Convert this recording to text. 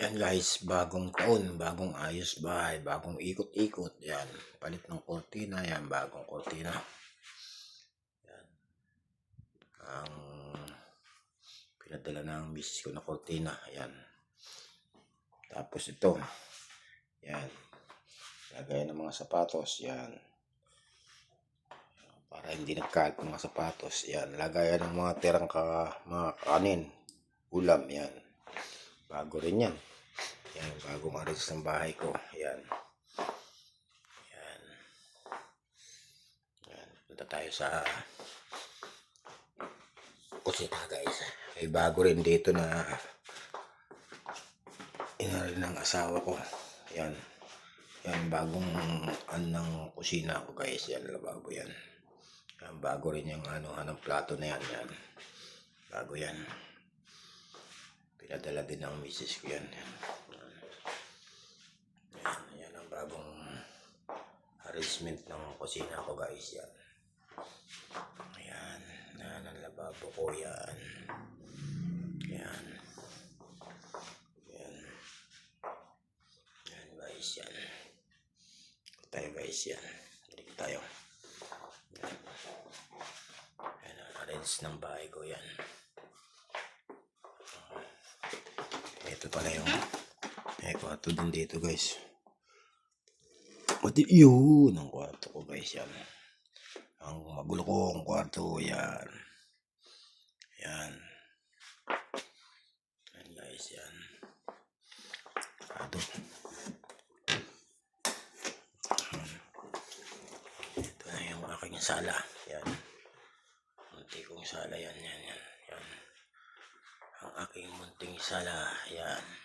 Yan guys, bagong taon, bagong ayos bahay, bagong ikot-ikot. Yan, palit ng kortina, yan, bagong kortina. Yan, ang pinadala ng misis ko na kortina. Yan. Tapos ito, yan, lagay ng mga sapatos. Yan, para hindi nagkalat ng mga sapatos. Yan, lagayan ng mga tirang mga kanin, ulam. Yan, bago rin yan. Yan, bagong aris ng bahay ko. Yan. Yan. Yan. Punta tayo sa kusina guys. May bago rin dito na inarin ng asawa ko. Yan. Yan, bagong ng kusina ko guys. Yan, lababo yan. Yan, bago rin yung anong plato na yan. Yan. Bago yan. Pinadala din ng misis ko yan. Yan. Yan ang bagong arrangement ng kusina ko guys. Yan. Ayan. Yan ang lababo ko. Yan. Yan. Yan. Yan guys. Yan. Tayo guys. Yan. Balik tayo. Yan. Yan ang arrange ng bahay ko. Yan. Ito pala yung kwarto din dito guys. Pati yun ang kwarto ko guys. Yan. Ang magulo kong kwarto. Yan. Yan. Yan guys. Yan. Ito na yung aking sala. Yan. Munti kong sala. Yan. Yan. Yan. Yan. Ang aking munting sala. Yan.